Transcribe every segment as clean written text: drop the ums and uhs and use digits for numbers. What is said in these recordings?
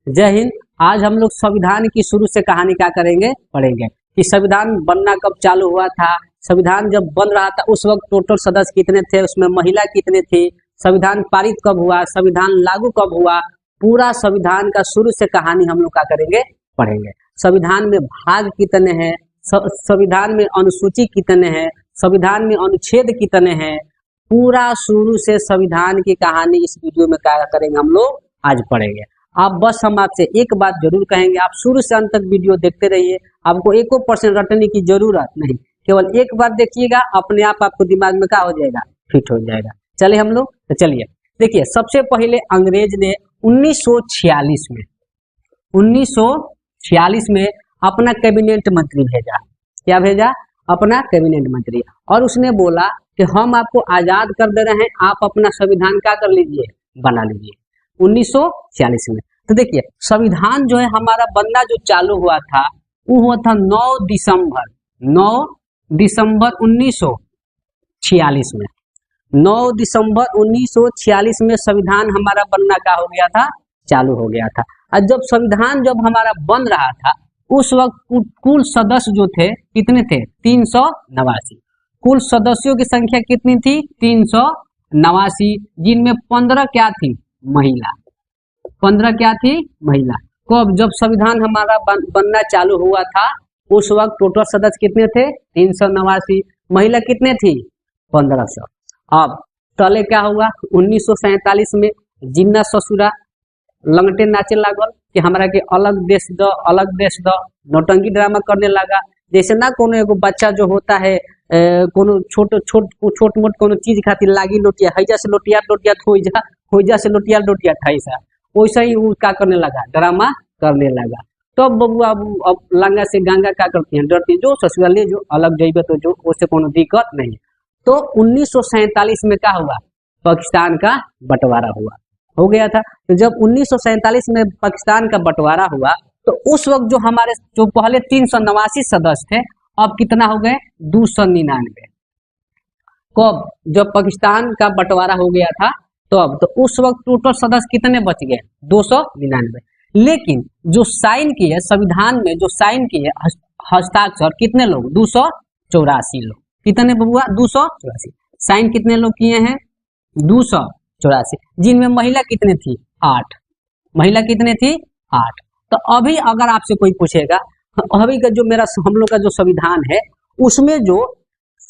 जय हिंद। आज हम लोग संविधान की शुरू से कहानी क्या करेंगे, पढ़ेंगे कि संविधान बनना कब चालू हुआ था, संविधान जब बन रहा था उस वक्त टोटल सदस्य कितने थे, उसमें महिला कितने थी, संविधान पारित कब हुआ, संविधान लागू कब हुआ, पूरा संविधान का शुरू से कहानी हम लोग क्या करेंगे, पढ़ेंगे। संविधान में भाग कितने हैं, संविधान में अनुसूची कितने हैं, संविधान में अनुच्छेद कितने हैं, पूरा शुरू से संविधान की कहानी इस वीडियो में क्या करेंगे, हम लोग आज पढ़ेंगे। आप बस हम आपसे एक बात जरूर कहेंगे, आप शुरू से अंत तक वीडियो देखते रहिए, आपको 1% रटने की जरूरत नहीं, केवल एक बार देखिएगा, अपने आप आपको दिमाग में क्या हो जाएगा, फिट हो जाएगा। चलिए हम लोग, तो चलिए देखिए, सबसे पहले अंग्रेज ने 1946 में अपना कैबिनेट मंत्री भेजा। क्या भेजा? अपना कैबिनेट मंत्री, और उसने बोला कि हम आपको आजाद कर दे रहे हैं, आप अपना संविधान क्या कर लीजिए, बना लीजिए। 1946 में तो देखिए संविधान जो है हमारा बनना जो चालू हुआ था वो हुआ था 9 दिसंबर 1946 में। 9 दिसंबर 1946 में संविधान हमारा बनना का हो गया था, चालू हो गया था। और जब संविधान जब हमारा बन रहा था उस वक्त कुल सदस्य जो थे कितने थे, 389। कुल सदस्यों की संख्या कितनी थी, 389, जिनमें 15 क्या थी, महिला। 15 क्या थी, महिला। कब? जब संविधान हमारा बनना चालू हुआ था उस वक्त टोटल सदस्य कितने थे, 389, महिला कितने थी, 1500। अब तले क्या हुआ, 1947 में जिन्ना ससुरा लंगटे नाचे लागल कि हमरा के अलग देश दो, अलग देश दो, नौटंकी ड्रामा करने लगा। जैसे ना कोनो एगो बच्चा जो होता है कोनो छोट मोट कोनो चीज खातिर लागी लोटिया, हैजा से लोटिया होइजा से लोटिया ठैसा, वैसा ही वो क्या करने लगा, ड्रामा करने लगा। तो बबुआ अब लंगा से गंगा क्या करती है, डरती, जो ससुराल ले जो, अलग जइबे तो जो, उससे कोनो दिक्कत नहीं। तो 1947 में क्या हुआ, पाकिस्तान का बंटवारा हुआ, हो गया था। तो जब 1947 में पाकिस्तान का बंटवारा हुआ तो उस वक्त जो हमारे जो पहले 389 सदस्य थे अब कितना हो गए, 299। कब? जब पाकिस्तान का बंटवारा हो गया था तो अब तो उस वक्त टोटल सदस्य कितने बच गए, 299। लेकिन जो साइन किए संविधान में, जो साइन किए हस्ताक्षर कितने लोग, 284 लोग। कितने बबुआ, 284। साइन कितने लोग किए हैं, 284, जिनमें महिला कितने थी, 8। महिला कितने थी, 8। तो अभी अगर आपसे कोई पूछेगा अभी का जो मेरा हम लोग का जो संविधान है उसमें जो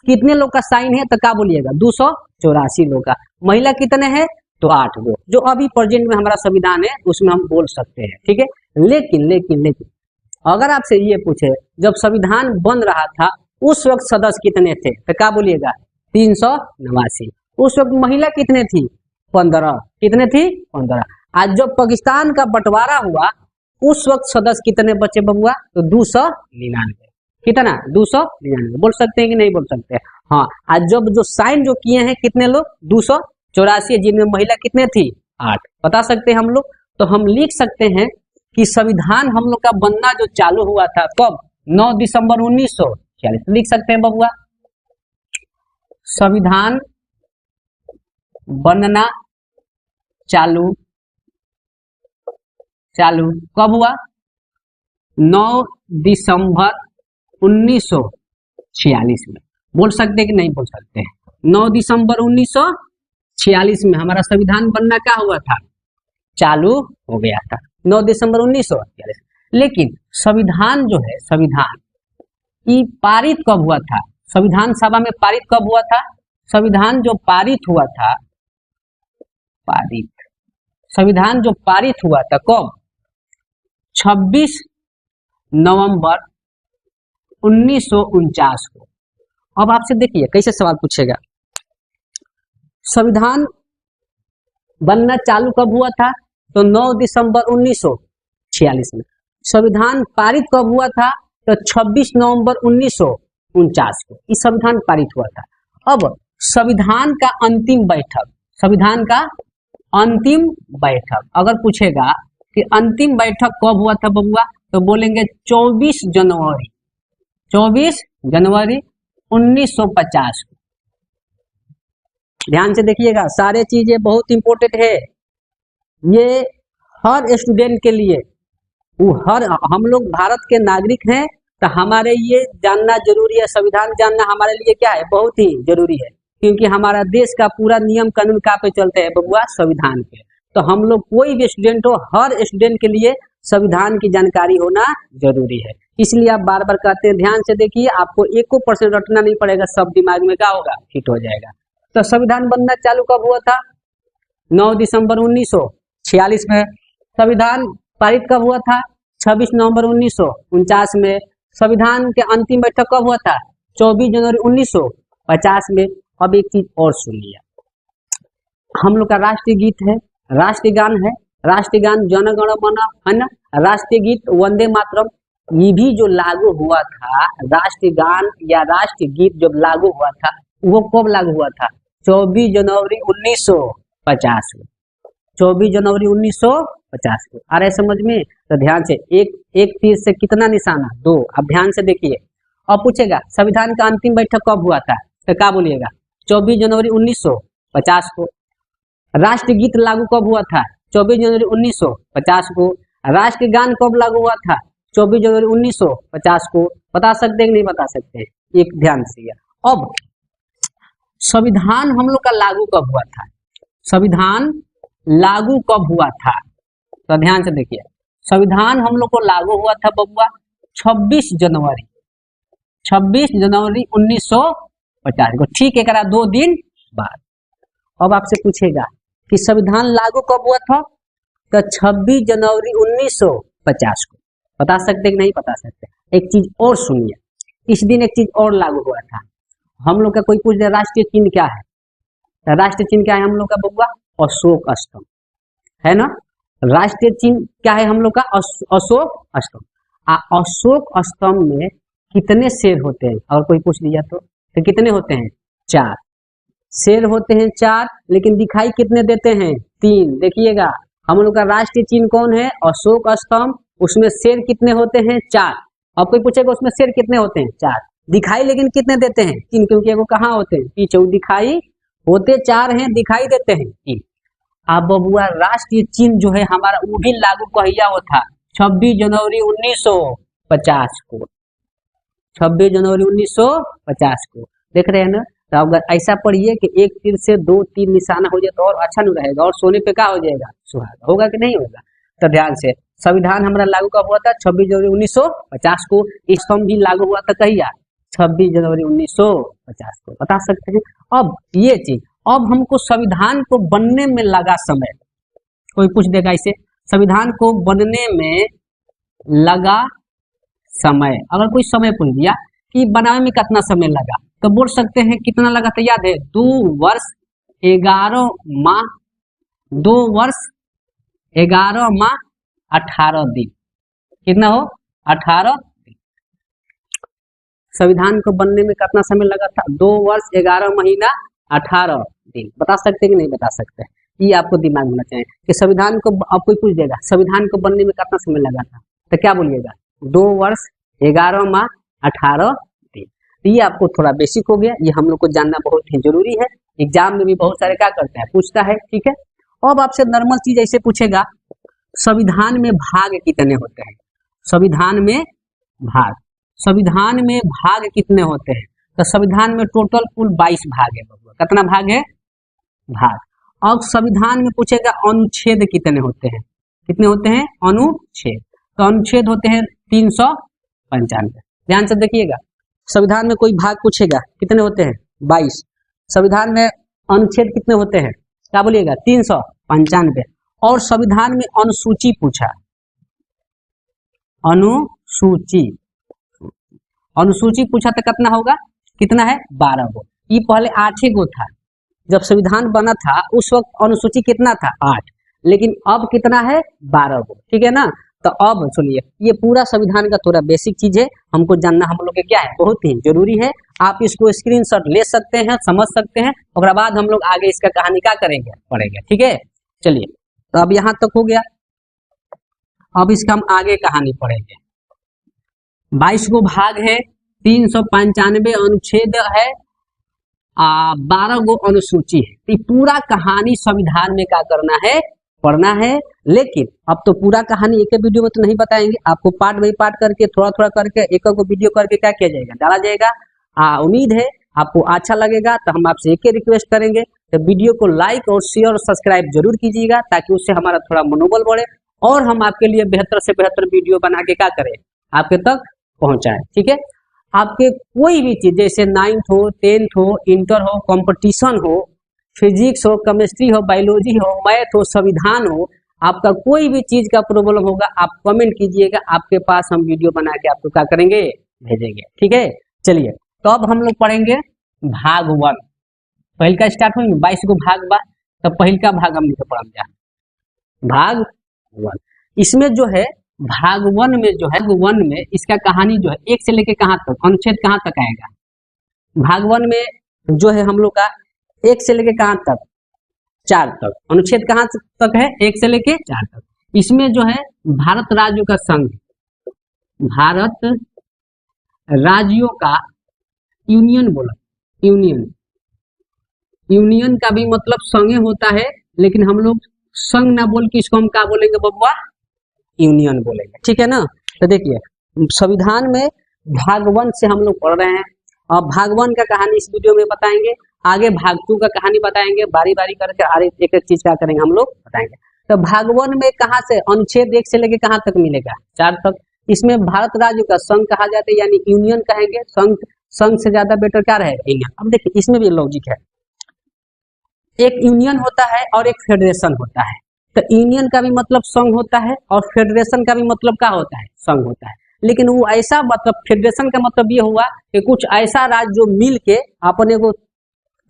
कितने लोग का साइन है तो क्या बोलिएगा, 284 लोग का। महिला कितने हैं, तो 8 गो, जो अभी प्रेजेंट में हमारा संविधान है उसमें हम बोल सकते हैं, ठीक है। लेकिन अगर आपसे ये पूछे जब संविधान बन रहा था उस वक्त सदस्य कितने थे तो क्या बोलिएगा, 389। उस वक्त महिला कितने थी, 15। कितने थी, 15। आज जब पाकिस्तान का बंटवारा हुआ उस वक्त सदस्य कितने बचे बबुआ, तो 299। कितना, 299। बोल सकते हैं कि नहीं बोल सकते? हाँ। आज जब जो साइन जो किए हैं कितने लोग, 284, जिनमें महिला कितने थी, 8। बता सकते हैं हम लोग। तो हम लिख सकते हैं कि संविधान हम लोग का बनना जो चालू हुआ था कब, 9 दिसंबर 1946। लिख सकते हैं बबुआ, संविधान बनना चालू कब हुआ, 9 दिसंबर 1946 में। बोल सकते कि नहीं बोल सकते हैं? 9 दिसंबर 1946 में हमारा संविधान बनना क्या हुआ था, चालू हो गया था, 9 दिसंबर 1946। लेकिन संविधान जो है, संविधान की पारित कब हुआ था, संविधान सभा में पारित कब हुआ था, संविधान जो पारित हुआ था, संविधान जो पारित हुआ था कब, 26 नवंबर 1949 को। अब आपसे देखिए कैसे सवाल पूछेगा, संविधान बनना चालू कब हुआ था, तो 9 दिसंबर 1946 में। संविधान पारित कब हुआ था, तो 26 नवंबर 1949 को इस संविधान पारित हुआ था। अब संविधान का अंतिम बैठक अगर पूछेगा कि अंतिम बैठक कब हुआ था बबुआ, तो बोलेंगे 24 जनवरी 1950 को। ध्यान से देखिएगा, सारे चीजें बहुत इंपॉर्टेंट है, ये हर स्टूडेंट के लिए, वो हर, हम लोग भारत के नागरिक हैं तो हमारे ये जानना जरूरी है, संविधान जानना हमारे लिए क्या है, बहुत ही जरूरी है, क्योंकि हमारा देश का पूरा नियम कानून कहाँ पे चलते हैं बबुआ, संविधान पे। तो हम लोग कोई भी स्टूडेंट हो, हर स्टूडेंट के लिए संविधान की जानकारी होना जरूरी है। इसलिए आप बार बार कहते हैं, ध्यान से देखिए, आपको 1% रटना नहीं पड़ेगा, सब दिमाग में क्या होगा, फिट हो जाएगा। तो संविधान बनना चालू कब हुआ था? 9 दिसंबर 1946 में। संविधान पारित कब हुआ था? 26 नवंबर 1949 में। संविधान के अंतिम बैठक कब हुआ था? 24 जनवरी 1950 में। अब एक चीज और सुनिए, हम लोग का राष्ट्रीय गीत है, राष्ट्रीय गान है, राष्ट्रीय गान जन गण मन है ना, राष्ट्रीय गीत वंदे मातरम, ये भी जो लागू हुआ था, राष्ट्रीय गान या राष्ट्रीय गीत जब लागू हुआ था, वो कब लागू हुआ था? 24 जनवरी 1950 में। 24 जनवरी 1950 को। आ रहे समझ में? तो ध्यान से, एक तीर से कितना निशाना? 2। अब ध्यान से देखिए, अब पूछेगा संविधान का अंतिम बैठक कब हुआ था, तो क्या बोलिएगा? 24 जनवरी 1950 को। राष्ट्रीय गीत लागू कब हुआ था? 24 जनवरी 1950 को। राष्ट्रीय गान कब लागू हुआ था? 24 जनवरी 1950 को। बता सकते हैं कि नहीं बता सकते? एक ध्यान से। अब संविधान हम लोग का लागू कब हुआ था? संविधान लागू कब हुआ था? तो ध्यान से देखिए, संविधान हम लोग को लागू हुआ था बबुआ 26 जनवरी 1950 को। ठीक है, करा 2 दिन बाद। अब आपसे पूछेगा कि संविधान लागू कब हुआ था? तो 26 जनवरी 1950 को। बता सकते कि नहीं बता सकते? एक चीज और सुनिए, इस दिन एक चीज और लागू हुआ था। हम लोग का कोई पूछ दे राष्ट्रीय चिन्ह क्या है, तो राष्ट्रीय चिन्ह क्या है हम लोग का बबुआ? अशोक स्तंभ है ना। राष्ट्रीय चिन्ह क्या है हम लोग का? अशोक स्तंभ। अशोक स्तंभ में कितने शेर होते हैं? अगर कोई पूछ लिया तो कितने होते हैं? 4 शेर होते हैं, 4, लेकिन दिखाई कितने देते हैं? 3। देखिएगा, हम लोग का राष्ट्रीय चिन्ह कौन है? अशोक स्तंभ। उसमें शेर कितने होते हैं? 4। अब कोई पूछेगा उसमें शेर कितने होते हैं? 4। दिखाई लेकिन कितने देते हैं? 3, क्योंकि वो कहाँ होते हैं? पीछे। दिखाई होते 4 हैं, दिखाई देते हैं 3। अब बबुआ राष्ट्रीय चिन्ह जो है हमारा, वो भी लागू कहिया हुआ था? 26 जनवरी 1950 को। 26 जनवरी 1950 को। देख रहे हैं ना? तो अगर ऐसा पढ़िए कि एक तीर से 2 तीर निशाना हो जाए तो और अच्छा नहीं रहेगा, और सोने पे क्या हो जाएगा? सुहागा। होगा कि नहीं होगा? तो ध्यान से, संविधान हमारा लागू कब हुआ था? 26 जनवरी 1950 को। स्तंभ भी लागू हुआ था कहिया? 26 जनवरी 1950 को। बता सकते हैं? अब ये चीज, अब हमको संविधान को बनने में लगा समय, कोई पूछ देगा इसे, संविधान को बनने में लगा समय, अगर कोई समय पूछ दिया कि बनाने में कितना समय लगा, तो बोल सकते हैं कितना लगा था? याद है? 2 वर्ष 11 माह, 2 वर्ष 11 माह 18 दिन। कितना हो? 18 दिन। संविधान को बनने में कितना समय लगा था? 2 वर्ष 11 महीना 18 दिन। बता सकते कि नहीं बता सकते? ये आपको दिमाग में होना चाहिए कि संविधान को, अब कोई पूछ देगा संविधान को बनने में कितना समय लगा था, तो क्या बोलिएगा? 2 वर्ष 11 माह 18 दिन। ये आपको थोड़ा बेसिक हो गया, ये हम लोग को जानना बहुत ही जरूरी है। एग्जाम में भी बहुत सारे क्या करता है, पूछता है। ठीक है, अब आपसे नॉर्मल चीज ऐसे पूछेगा, संविधान में भाग कितने होते हैं? संविधान में भाग, संविधान में भाग कितने होते हैं? तो संविधान में टोटल कुल 22 भाग है। कितना भाग है? भाग। अब संविधान में पूछेगा अनुच्छेद कितने होते हैं? कितने होते हैं? अनुच्छेद। तो अनुच्छेद होते हैं 395। ध्यान से देखिएगा, संविधान में कोई भाग पूछेगा कितने होते हैं? 22। संविधान में अनुच्छेद कितने होते हैं? क्या बोलिएगा? 395। और संविधान में अनुसूची पूछा, अनुसूची, अनुसूची पूछा तो कितना होगा? कितना है? 12 गो। ये पहले 8 गो था, जब संविधान बना था उस वक्त अनुसूची कितना था? 8, लेकिन अब कितना है? 12 गो। ठीक है ना? तो अब सुनिए, ये पूरा संविधान का थोड़ा बेसिक चीज है, हमको जानना हम लोग के क्या है, बहुत ही जरूरी है। आप इसको स्क्रीनशॉट ले सकते हैं, समझ सकते हैं, और बाद हम लोग आगे इसका कहानी क्या करेंगे, पढ़ेंगे। ठीक है, चलिए, तो अब यहाँ तक हो गया। अब इसका हम आगे कहानी पढ़ेंगे। 22 गो भाग है, 395 अनुच्छेद है, 12 गो अनुसूची है। तो पूरा कहानी संविधान में क्या करना है, पढ़ना है। लेकिन अब तो पूरा कहानी एक वीडियो में तो नहीं बताएंगे, आपको पार्ट बाई पार्ट करके थोड़ा थोड़ा करके एक वीडियो करके क्या किया जाएगा, डाला जाएगा। उम्मीद है आपको अच्छा लगेगा। तो हम आपसे एक ही रिक्वेस्ट करेंगे, तो वीडियो को लाइक और शेयर और सब्सक्राइब जरूर कीजिएगा, ताकि उससे हमारा थोड़ा मनोबल बढ़े और हम आपके लिए बेहतर से बेहतर वीडियो बना के क्या करें, आपके तक पहुंचाएं। ठीक है, आपके कोई भी चीज जैसे 9th हो, 10th हो, इंटर हो, कंपटीशन हो, फिजिक्स हो, केमिस्ट्री हो, बायोलॉजी हो, मैथ हो, संविधान हो, आपका कोई भी चीज का प्रॉब्लम होगा आप कमेंट कीजिएगा, आपके पास हम वीडियो बना के आपको क्या करेंगे, भेजेंगे। ठीक है, चलिए तो अब हम लोग पढ़ेंगे भाग 1। पहल का स्टार्ट होंगे 22 को भाग बा, तो पहल का भाग हम लोग पढ़ जा भाग 1। इसमें जो है भाग 1 में जो है, भाग 1 में इसका कहानी जो है 1 से लेके कहाँ तक, अनुच्छेद कहाँ तक आएगा। भाग 1 में जो है हम लोग का 1 से लेके कहाँ तक, 4 तक। अनुच्छेद कहाँ तक है, 1 से लेके 4 तक। इसमें जो है भारत राज्यों का संघ, भारत राज्यों का यूनियन बोला, यूनियन, यूनियन का भी मतलब संघ होता है, लेकिन हम लोग संघ ना बोल के इसको हम क्या बोलेंगे बबुआ, यूनियन बोलेंगे। ठीक है ना। तो देखिए संविधान में भाग 1 से हम लोग पढ़ रहे हैं, और भाग 1 का कहानी इस वीडियो में बताएंगे, आगे भाग 2 का कहानी बताएंगे, बारी बारी करके हर एक एक चीज क्या करेंगे हम लोग बताएंगे। तो भाग 1 में कहाँ से अनुच्छेद 1 से लेके कहाँ तक मिलेगा, 4 तक। इसमें भारत राज्य का संघ कहा जाता है, यानी यूनियन कहेंगे, संघ, संघ से ज्यादा बेटर क्या रहेगा, यूनियन। अब देखिए इसमें भी लॉजिक है, एक यूनियन होता है और एक फेडरेशन होता है। तो यूनियन का भी मतलब संघ होता है और फेडरेशन का भी मतलब क्या होता है, संघ होता है। लेकिन वो ऐसा मतलब फेडरेशन का मतलब ये हुआ कि कुछ ऐसा राज्य जो मिल के अपने को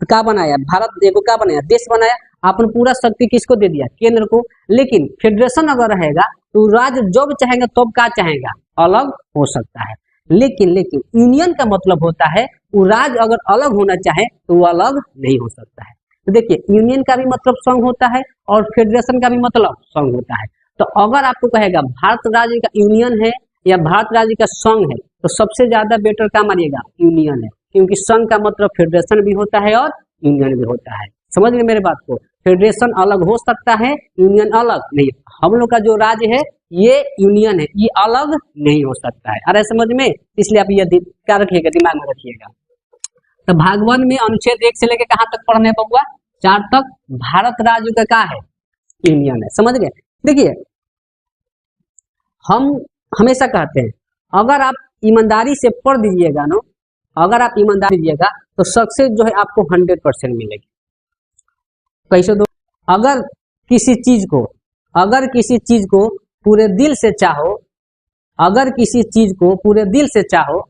क्या बनाया, भारत एगो क्या बनाया, देश बनाया, अपन पूरा शक्ति किसको दे दिया, केंद्र को। लेकिन फेडरेशन अगर रहेगा तो राज्य जब चाहेंगे तब क्या चाहेगा, अलग हो सकता है। लेकिन यूनियन का मतलब होता है वो राज्य अगर अलग होना चाहे तो वो अलग नहीं हो सकता है। तो देखिए यूनियन का भी मतलब संघ होता है और फेडरेशन का भी मतलब संघ होता है। तो अगर आपको कहेगा भारत राज्य का यूनियन है या भारत राज्य का संघ है, तो सबसे ज्यादा बेटर क्या मानिएगा, यूनियन है, क्योंकि संघ का मतलब फेडरेशन भी होता है और यूनियन भी होता है। समझ गए मेरे बात को, फेडरेशन अलग हो सकता है, यूनियन अलग नहीं। हम लोग का जो राज्य है ये यूनियन है, ये अलग नहीं हो सकता है। अरे समझ में, इसलिए आप ये क्या रखिएगा, दिमाग में रखिएगा। तो भाग 1 में अनुच्छेद 1 से लेके कहाँ तक पढ़ने बबुआ, 4 तक। भारत राज्य का क्या है, यूनियन है। समझ गए। देखिए हम हमेशा कहते हैं अगर आप ईमानदारी से पढ़ दीजिएगा ना, अगर आप ईमानदारी दीजिएगा तो सक्सेस जो है आपको 100% मिलेगी। कैसे दो, अगर किसी चीज को पूरे दिल से चाहो, अगर किसी चीज को पूरे दिल से चाहो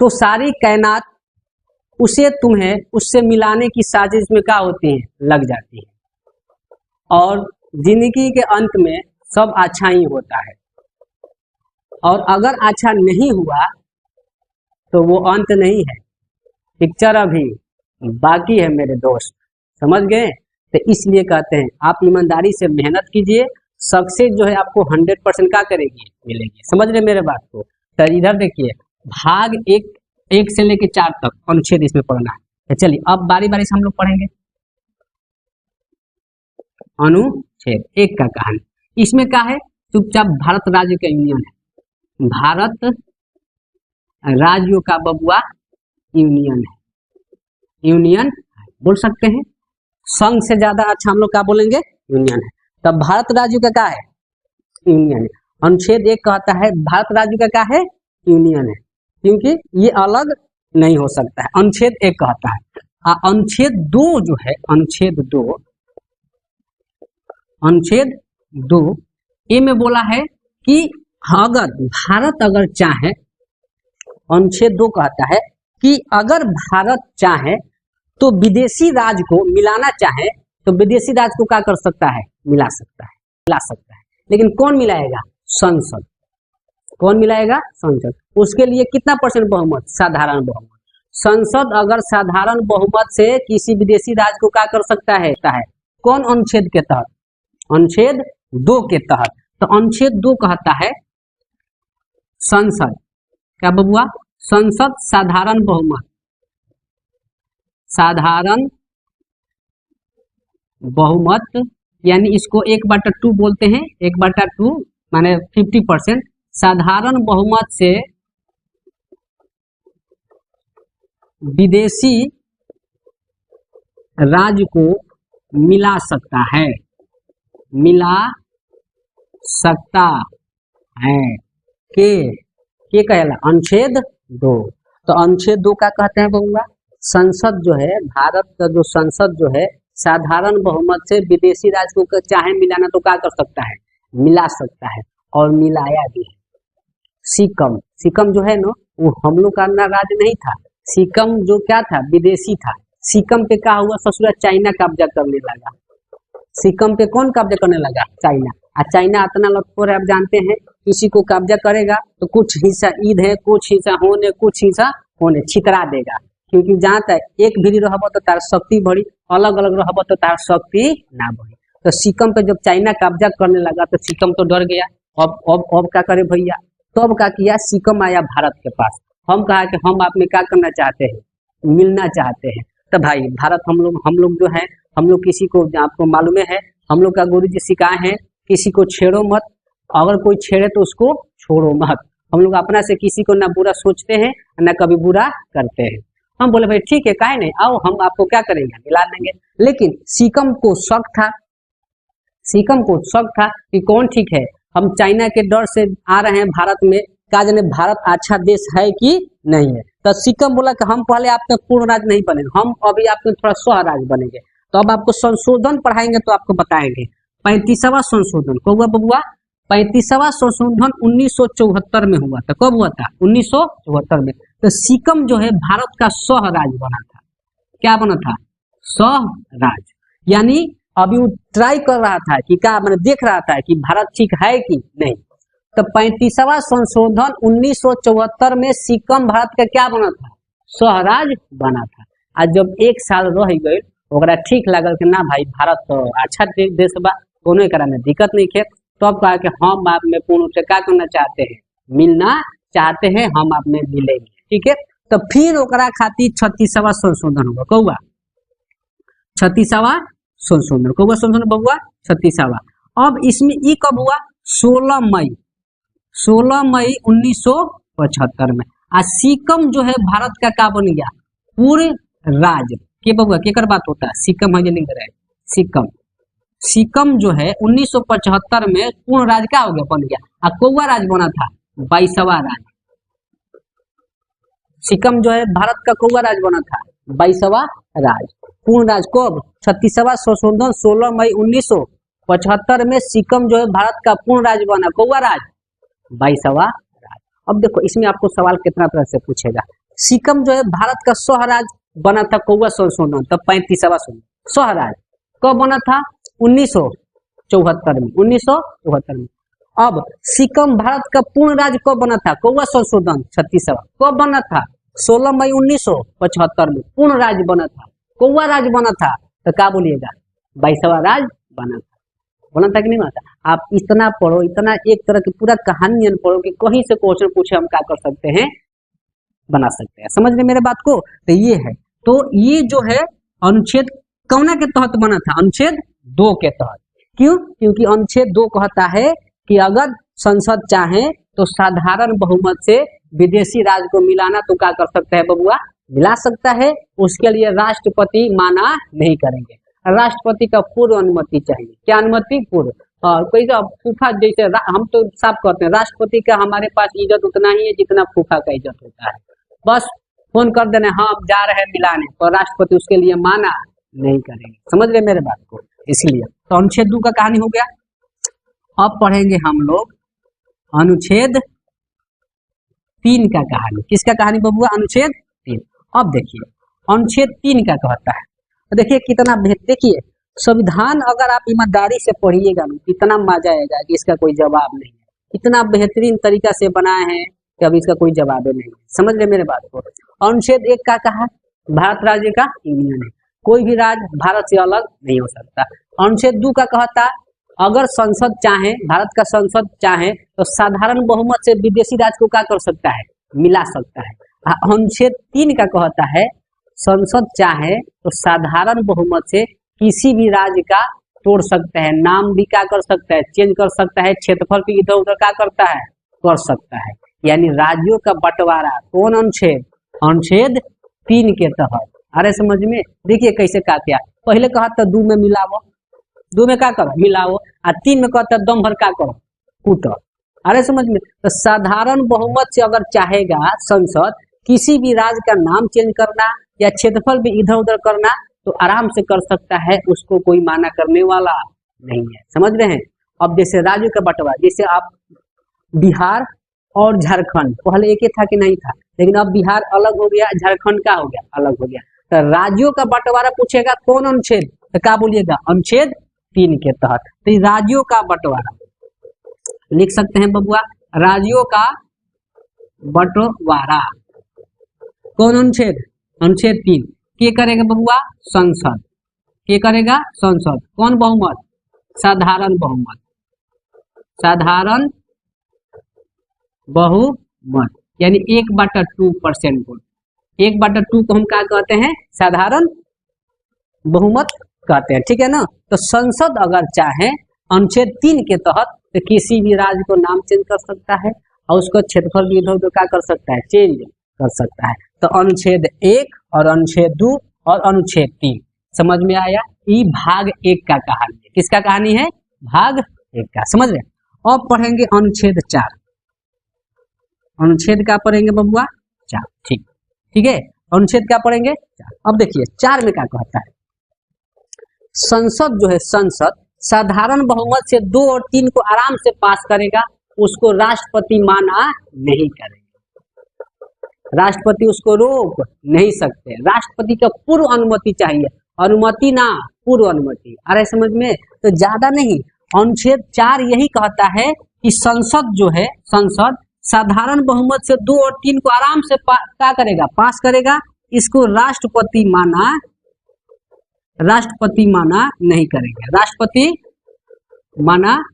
तो सारी कायनात उसे तुम्हें उससे मिलाने की साजिश में क्या होती है, लग जाती है। और जिंदगी के अंत में सब अच्छा ही होता है, और अगर अच्छा नहीं हुआ तो वो अंत नहीं है, पिक्चर अभी बाकी है मेरे दोस्त। समझ गए। तो इसलिए कहते हैं आप ईमानदारी से मेहनत कीजिए, सक्सेस जो है आपको 100% क्या करेगी, मिलेगी। समझ रहे मेरे बात को। तो इधर देखिए भाग 1 से लेके 4 तक अनुच्छेद इसमें पढ़ना है। तो चलिए अब बारी बारी से हम लोग पढ़ेंगे अनुच्छेद 1 का कहानी। इसमें क्या है, चुपचाप भारत राज्य का यूनियन है, भारत राज्यों का बबुआ यूनियन है, यूनियन बोल सकते हैं। संघ से ज्यादा अच्छा हम लोग क्या बोलेंगे, यूनियन है। तब भारत राज्य का क्या है, यूनियन है। अनुच्छेद 1 कहता है भारत राज्य का क्या है, यूनियन है, क्योंकि ये अलग नहीं हो सकता है। अनुच्छेद 1 कहता है। अनुच्छेद 2 जो है, अनुच्छेद 2 ये में बोला है कि अगर भारत अगर चाहे, अनुच्छेद 2 कहता है कि अगर भारत चाहे तो विदेशी राज्य को मिलाना चाहे तो विदेशी राज्य को क्या कर सकता है, मिला सकता है। लेकिन कौन मिलाएगा, संसद। कौन मिलाएगा, संसद। उसके लिए कितना % बहुमत, साधारण बहुमत। संसद अगर साधारण बहुमत से किसी विदेशी राज्य को क्या कर सकता है, कौन अनुच्छेद के तहत, अनुच्छेद 2 के तहत। तो अनुच्छेद 2 कहता है संसद क्या बबुआ, संसद साधारण बहुमत, साधारण बहुमत यानी इसको 1/2 बोलते हैं, 1/2 माने 50%। साधारण बहुमत से विदेशी राज्य को मिला सकता है, मिला सकता है के कहला अनुच्छेद 2। तो अनुच्छेद 2 का कहते हैं बउआ, संसद जो है, भारत का जो संसद जो है साधारण बहुमत से विदेशी राज्य को चाहे मिलाना तो क्या कर सकता है, मिला सकता है, और मिलाया भी है। सिक्किम जो है ना, वो हम लोग का ना राज्य नहीं था। सिक्किम जो क्या था, विदेशी था। सिक्किम पे क्या हुआ ससुरा, चाइना कब्जा करने लगा। सिक्किम पे कौन कब्जा करने लगा, चाइना। और चाइना इतना लटकोर है, आप जानते हैं, किसी को कब्जा करेगा तो कुछ हिस्सा ईद है, कुछ हिस्सा होने, कुछ हिस्सा होने छितरा देगा। क्योंकि जहाँ तक एक भी रहब तो तार शक्ति बढ़ी, अलग अलग रहब तो तार शक्ति ना बढ़ी। तो सिक्किम पे जब चाइना कब्जा करने लगा तो सिक्किम तो डर गया। अब क्या करे भैया, तब क्या किया, सिक्किम आया भारत के पास। हम कहा कि हम आप में क्या करना चाहते हैं, मिलना चाहते हैं। तो भाई भारत हम लोग जो है, हम लोग किसी को, आपको मालूम है, हम लोग का गुरु जी सिखाए हैं, किसी को छेड़ो मत, अगर कोई छेड़े तो उसको छोड़ो मत। हम लोग अपना से किसी को ना बुरा सोचते हैं ना कभी बुरा करते हैं। हम बोले भाई ठीक है, काहे नहीं, आओ हम आपको क्या करेंगे, मिला देंगे। लेकिन सिक्किम को शक था, सिक्किम को शक था कि कौन ठीक है, हम चाइना के डर से आ रहे हैं भारत में, क्या जाने भारत अच्छा देश है कि नहीं है। तो सिक्किम बोला कि हम पहले आपके पूर्ण राज्य नहीं बनेंगे, हम अभी आपके थोड़ा स्व राज्य बनेंगे। तो अब आपको संशोधन पढ़ाएंगे तो आपको बताएंगे। 35वां संशोधन कब हुआ बबुआ, 35वां संशोधन 1974 में हुआ था। कब हुआ था, 1974 में। तो सिक्किम जो है भारत का स्व राज्य बना था। क्या बना था, स्व राज्य। यानी अभी वो ट्राई कर रहा था कि क्या, मैंने देख रहा था कि भारत ठीक है कि नहीं। तो 35वां संशोधन 1974 में सिक्किम भारत का क्या बना था, स्वराज बना था। आज जब 1 साल रह गए, ओकरा ठीक लागल कि ना भाई भारत तो अच्छा देश बा, कोनो एकरा में दिक्कत नहीं है। तो अब कहा कि हम आप में पूर्ण से क्या करना चाहते हैं, मिलना चाहते हैं, हम आप में मिलेंगे, ठीक है। तो फिर ओकरा खातिर 36वां संशोधन हुआ। कौआ 36वां संशोधन, कौआ संशोधन बबुआ 36वां। अब इसमें ई कब हुआ, 16 मई 1975 में। आ सिक्किम जो है भारत का क्या बन गया, पूर्ण राज्य के बबुआ। केकर बात होता है, सिक्किम है लिंग रहे, सिक्किम जो है 1975 में पूर्ण राज्य क्या हो गया, बन गया। आ कौआ राज्य बना था, 22वां राज्य। सिक्किम जो है भारत का कौआ राज्य बना था, 22वां राज्य। पूर्ण राज्य कब, 36वां संशोधन 16 मई 1975 में सिक्किम जो है भारत का पूर्ण राज्य बना, कौआ राज्य 22वां राज्य। अब देखो इसमें आपको सवाल कितना तरह से पूछेगा। सिक्किम जो है भारत का स्वराज बना था, कौआ संशोधन तब 35वां स्वराज कब बना था, 1974 में, 1974 में। अब सिक्किम भारत का पूर्ण राज्य कब बना था, कौआ संशोधन 36वां कब बना था, 16 मई 1975 में पूर्ण राज्य बना था, कौआ राज्य बना था। तो क्या बोलिएगा, 22वां राज्य बना था कि नहीं बना था। आप इतना पढ़ो, इतना एक तरह की पूरा कहानी पढ़ो कि कहीं से क्वेश्चन पूछे हम क्या कर सकते हैं, बना सकते हैं। समझ रहे मेरे बात को। तो ये है, तो ये जो है अनुच्छेद कौना के तहत बना था, अनुच्छेद 2 के तहत। क्यों, क्योंकि अनुच्छेद 2 कहता है कि अगर संसद चाहे तो साधारण बहुमत से विदेशी राज्य को मिलाना तो क्या कर सकता है बबुआ, मिला सकता है। उसके लिए राष्ट्रपति माना नहीं करेंगे, राष्ट्रपति का पूर्व अनुमति चाहिए। क्या अनुमति, पूर्व। और कोई फूफा जैसे हम तो साफ करते हैं, राष्ट्रपति का हमारे पास इज्जत उतना ही है जितना फूफा का इज्जत होता है। बस फोन कर देना, हाँ हम जा रहे हैं मिलाने, और राष्ट्रपति उसके लिए माना नहीं करेंगे। समझ रहे मेरे बात को। इसलिए तो अनुच्छेद 2 का कहानी हो गया। अब पढ़ेंगे हम लोग अनुच्छेद 3 का कहानी। किसका कहानी बबुआ, अनुच्छेद 3। अब देखिए अनुच्छेद 3 का कहता है, देखिए कितना बेहतर, देखिए संविधान अगर आप ईमानदारी से पढ़िएगा ना, इतना मजा आएगा कि इसका कोई जवाब नहीं है। इतना बेहतरीन तरीका से बनाए हैं कि अभी इसका कोई जवाब नहीं। समझ रहे मेरे बात को। अनुच्छेद 1 का कहा, भारत राज्य का यूनियन है, कोई भी राज्य भारत से अलग नहीं हो सकता। अनुच्छेद 2 का कहता, अगर संसद चाहे, भारत का संसद चाहे तो साधारण बहुमत से विदेशी राज्य को क्या कर सकता है, मिला सकता है। अनुच्छेद 3 का कहता है, संसद चाहे तो साधारण बहुमत से किसी भी राज्य का तोड़ सकता है, नाम भी क्या कर सकता है, चेंज कर सकता है, क्षेत्रफल भी इधर उधर क्या करता है, कर सकता है। यानी राज्यों का बंटवारा कौन अनुच्छेद, अनुच्छेद 3 के तहत। अरे समझ में, देखिए कैसे का क्या, पहले कहा था 2 में मिलाओ, 2 में क्या करो मिलाओ, और 3 में कहता दम भर क्या करो कूटो। अरे समझ में, तो साधारण बहुमत से अगर चाहेगा संसद किसी भी राज्य का नाम चेंज करना या क्षेत्रफल भी इधर उधर करना तो आराम से कर सकता है, उसको कोई माना करने वाला नहीं है। समझ रहे हैं। अब जैसे राज्यों का बंटवारा, जैसे आप बिहार और झारखंड पहले एक ही था कि नहीं था, लेकिन अब बिहार अलग हो गया, झारखंड का हो गया अलग हो गया। तो राज्यों का बंटवारा पूछेगा कौन अनुच्छेद, तो क्या बोलिएगा अनुच्छेद 3 के तहत। तो राज्यों का बंटवारा लिख सकते हैं बबुआ, राज्यों का बंटवारा कौन अनुच्छेद, अनुच्छेद 3 के करेगा बबुआ, संसद के करेगा, संसद। कौन बहुमत, साधारण बहुमत, साधारण बहुमत यानी 1/2% वोट, 1/2 को हम क्या कहते हैं, साधारण बहुमत कहते हैं, ठीक है ना। तो संसद अगर चाहे अनुच्छेद 3 के तहत तो किसी भी राज्य को नाम चेंज कर सकता है और उसको क्षेत्रफल भी इधर उधर क्या कर सकता है, चेंज कर सकता है। तो अनुच्छेद 1 और अनुच्छेद 2 और अनुच्छेद 3 समझ में आया। ये भाग 1 का कहानी है, किसका कहानी है, भाग 1 का, समझ रहे। अब पढ़ेंगे अनुच्छेद 4, अनुच्छेद क्या पढ़ेंगे बबुआ, 4, ठीक ठीक है। अनुच्छेद क्या पढ़ेंगे, 4। अब देखिए 4 में क्या कहता है, संसद जो है, संसद साधारण बहुमत से 2 और 3 को आराम से पास करेगा, उसको राष्ट्रपति माना नहीं करेगा, राष्ट्रपति उसको रोक नहीं सकते, राष्ट्रपति का पूर्व अनुमति चाहिए, अनुमति ना पूर्व अनुमति। अरे समझ में, तो ज्यादा नहीं, अनुच्छेद 4 यही कहता है कि संसद जो है, संसद साधारण बहुमत से 2 और 3 को आराम से क्या करेगा, पास करेगा, इसको राष्ट्रपति माना नहीं करेंगे, राष्ट्रपति माना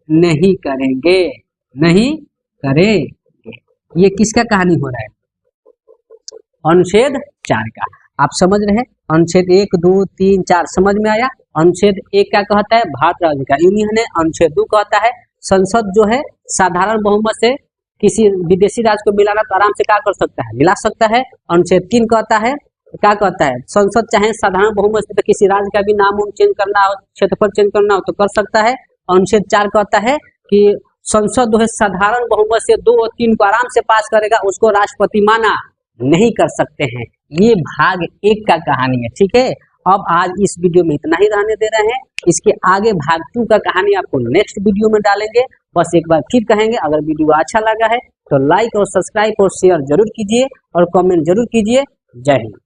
नहीं करेंगे, नहीं करेंगे। ये किसका कहानी हो रहा है, अनुच्छेद 4 का। आप समझ रहे हैं, अनुच्छेद 1 2 3 4 समझ में आया। अनुच्छेद 1 क्या कहता है, भारत राज्य का यूनियन है। अनुच्छेद 2 कहता है संसद जो है साधारण बहुमत से किसी विदेशी राज्य को मिलाना तो आराम से क्या कर सकता है, मिला सकता है। अनुच्छेद 3 कहता है, क्या कहता है, संसद चाहे साधारण बहुमत से तो किसी राज्य का भी नाम चेंज करना हो, क्षेत्रफल चेंज करना हो तो कर सकता है। अनुच्छेद 4 कहता है कि संसद जो है साधारण बहुमत से 2 और 3 को आराम से पास करेगा, उसको राष्ट्रपति माना नहीं कर सकते हैं। ये भाग 1 का कहानी है, ठीक है। अब आज इस वीडियो में इतना ही रहने दे रहे हैं, इसके आगे भाग 2 का कहानी आपको नेक्स्ट वीडियो में डालेंगे। बस एक बार फिर कहेंगे, अगर वीडियो अच्छा लगा है तो लाइक और सब्सक्राइब और शेयर जरूर कीजिए और कमेंट जरूर कीजिए। जय हिंद।